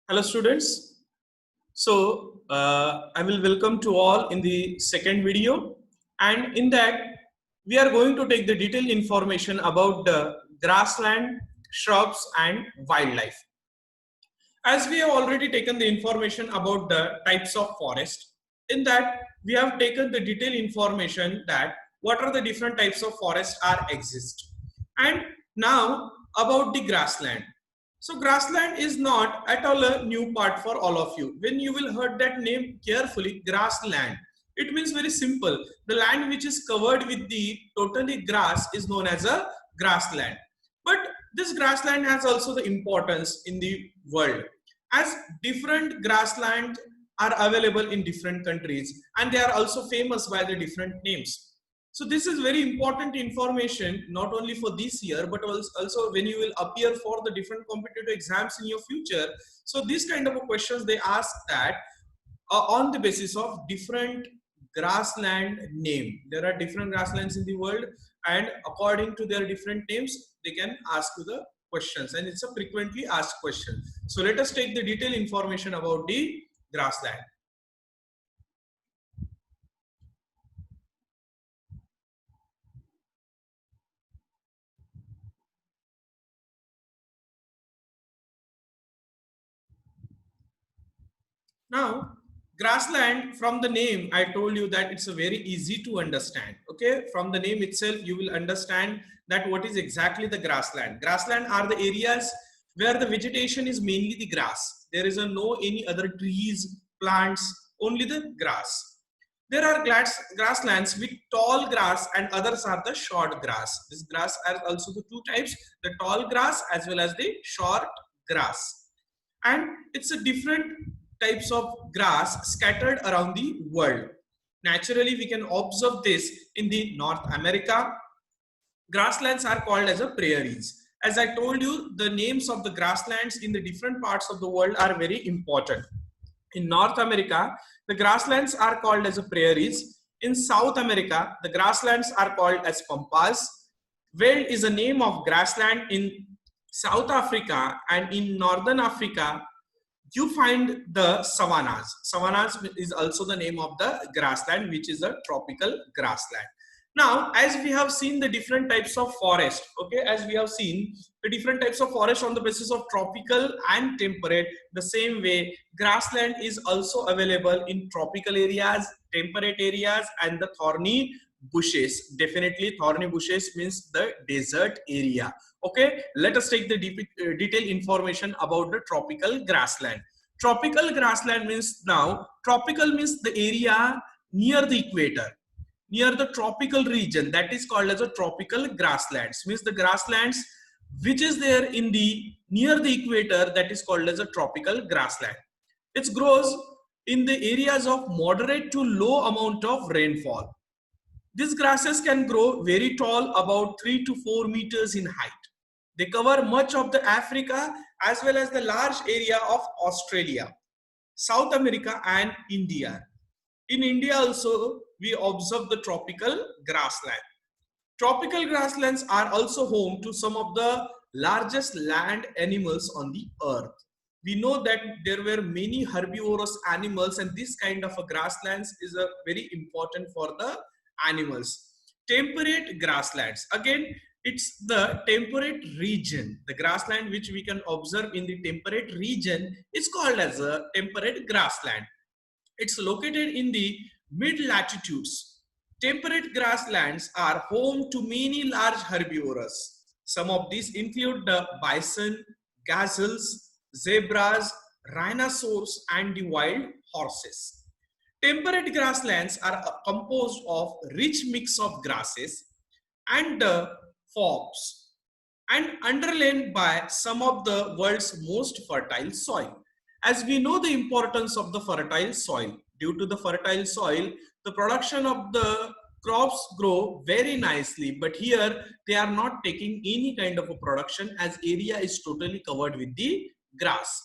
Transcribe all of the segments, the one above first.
Hello students. I will welcome to all in the second video, and in that we are going to take the detailed information about the grassland, shrubs and wildlife. As we have already taken the information about the types of forest, in that we have taken the detailed information that what are the different types of forest are exist. And now about the grassland. So grassland is not at all a new part for all of you. When you will heard that name carefully, grassland, it means very simple. The land which is covered with the totally grass is known as a grassland. But this grassland has also the importance in the world, as different grassland are available in different countries and they are also famous by the different names. So this is very important information not only for this year but also when you will appear for the different competitive exams in your future. So these kind of questions they ask that on the basis of different grassland name. There are different grasslands in the world and according to their different names they can ask you the questions, and it's a frequently asked question. So let us take the detailed information about the grassland. Now, grassland, from the name, I told you that it's a very easy to understand. Okay, from the name itself, you will understand that what is exactly the grassland. Grassland are the areas where the vegetation is mainly the grass. There is no any other trees, plants, only the grass. There are grasslands with tall grass and others are the short grass. This grass are also the two types, the tall grass as well as the short grass. And it's a different types of grass scattered around the world. Naturally, we can observe this in the North America. Grasslands are called as a prairies. As I told you, the names of the grasslands in the different parts of the world are very important. In North America, the grasslands are called as a prairies. In South America, the grasslands are called as pampas. Veld is a name of grassland in South Africa, and in Northern Africa, you find the savannas. Savannas is also the name of the grassland, which is a tropical grassland. Now, as we have seen the different types of forest, okay, as we have seen the different types of forest on the basis of tropical and temperate, the same way grassland is also available in tropical areas, temperate areas, and the thorny bushes. Definitely thorny bushes means the desert area. Okay, let us take the detailed information about the tropical grassland. Tropical grassland means, now tropical means the area near the equator, near the tropical region, that is called as a tropical grasslands. Means the grasslands which is there in the near the equator, that is called as a tropical grassland. It grows in the areas of moderate to low amount of rainfall. These grasses can grow very tall, about 3 to 4 meters in height. They cover much of the Africa as well as the large area of Australia, South America and India. In India also, we observe the tropical grassland. Tropical grasslands are also home to some of the largest land animals on the earth. We know that there were many herbivorous animals, and this kind of a grasslands is a very important for the animals. Temperate grasslands, again it's the temperate region. The grassland which we can observe in the temperate region is called as a temperate grassland. It's located in the mid latitudes. Temperate grasslands are home to many large herbivores. Some of these include the bison, gazelles, zebras, rhinoceros, and the wild horses. Temperate grasslands are composed of rich mix of grasses and forbs and underlain by some of the world's most fertile soil. As we know the importance of the fertile soil, due to the fertile soil, the production of the crops grow very nicely, but here they are not taking any kind of a production as area is totally covered with the grass.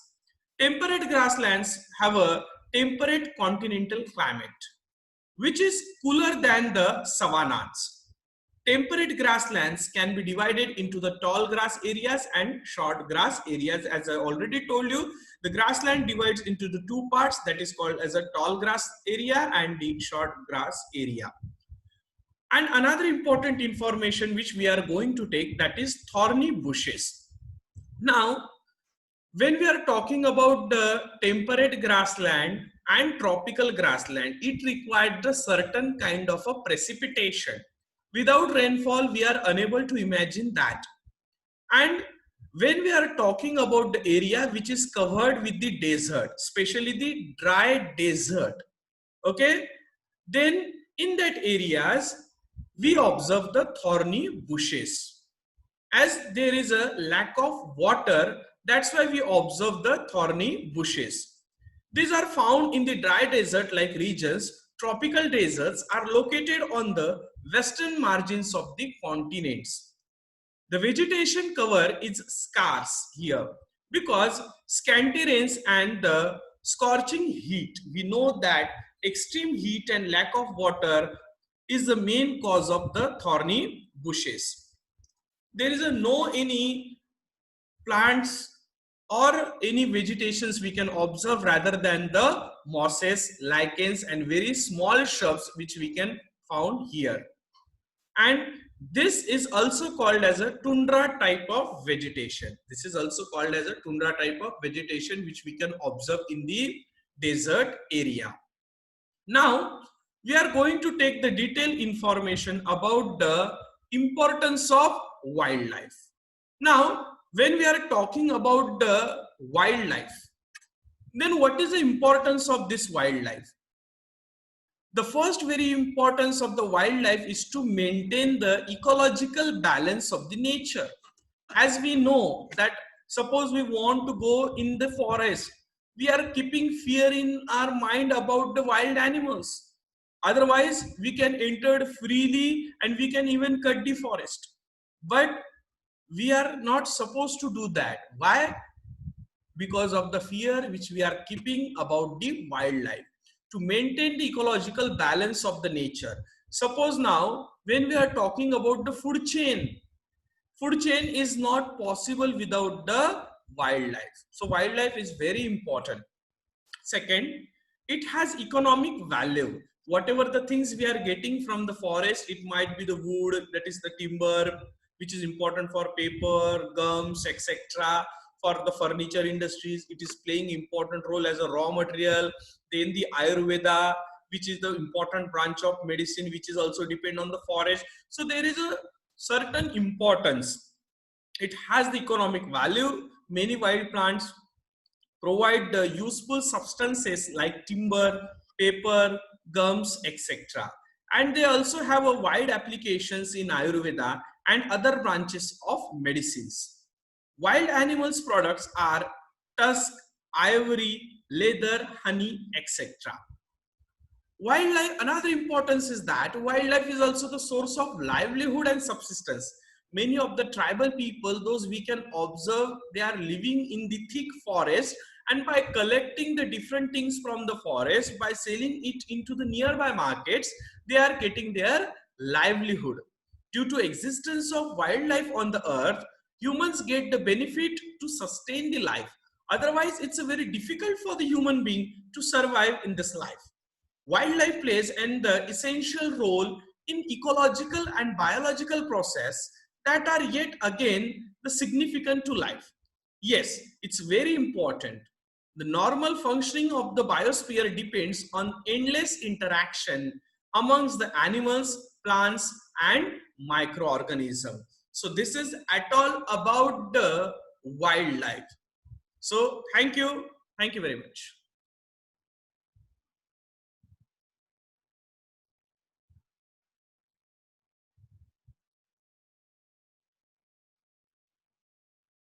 Temperate grasslands have a temperate continental climate, which is cooler than the savannas. temperate grasslands can be divided into the tall grass areas and short grass areas. As I already told you, the grassland divides into the two parts, that is called as a tall grass area and the short grass area. And another important information which we are going to take, that is thorny bushes. Now, when we are talking about the temperate grassland and tropical grassland, it required a certain kind of a precipitation. Without rainfall, we are unable to imagine that. And when we are talking about the area which is covered with the desert, especially the dry desert, okay, then in that areas, we observe the thorny bushes. As there is a lack of water, that's why we observe the thorny bushes. These are found in the dry desert like regions. Tropical deserts are located on the western margins of the continents. The vegetation cover is scarce here because scanty rains and the scorching heat. We know that extreme heat and lack of water is the main cause of the thorny bushes. There is no any plants or any vegetations we can observe rather than the mosses, lichens and very small shrubs which we can found here. And this is also called as a tundra type of vegetation. This is also called as a tundra type of vegetation which we can observe in the desert area. Now, we are going to take the detailed information about the importance of wildlife. Now, when we are talking about the wildlife, then what is the importance of this wildlife? The first very importance of the wildlife is to maintain the ecological balance of the nature. As we know that suppose we want to go in the forest, we are keeping fear in our mind about the wild animals. Otherwise, we can enter freely and we can even cut the forest. But we are not supposed to do that. Why? Because of the fear which we are keeping about the wildlife. To maintain the ecological balance of the nature. Suppose now, when we are talking about the food chain is not possible without the wildlife. So wildlife is very important. Second, it has economic value. Whatever the things we are getting from the forest, it might be the wood, that is the timber, which is important for paper, gums, etc. For the furniture industries, it is playing important role as a raw material. Then the Ayurveda, which is the important branch of medicine, which is also depend on the forest. So there is a certain importance. It has the economic value. Many wild plants provide the useful substances like timber, paper, gums, etc. And they also have a wide applications in Ayurveda and other branches of medicines. Wild animals products are tusk, ivory, leather, honey, etc. Wildlife, another importance is that wildlife is also the source of livelihood and subsistence. Many of the tribal people, those we can observe, they are living in the thick forest, and by collecting the different things from the forest, by selling it into the nearby markets, they are getting their livelihood. Due to existence of wildlife on the earth, humans get the benefit to sustain the life. Otherwise, it's a very difficult for the human being to survive in this life. Wildlife plays an essential role in ecological and biological process that are yet again the significant to life. Yes, it's very important. The normal functioning of the biosphere depends on endless interaction amongst the animals, plants, and microorganisms. So this is at all about the wildlife. So thank you very much.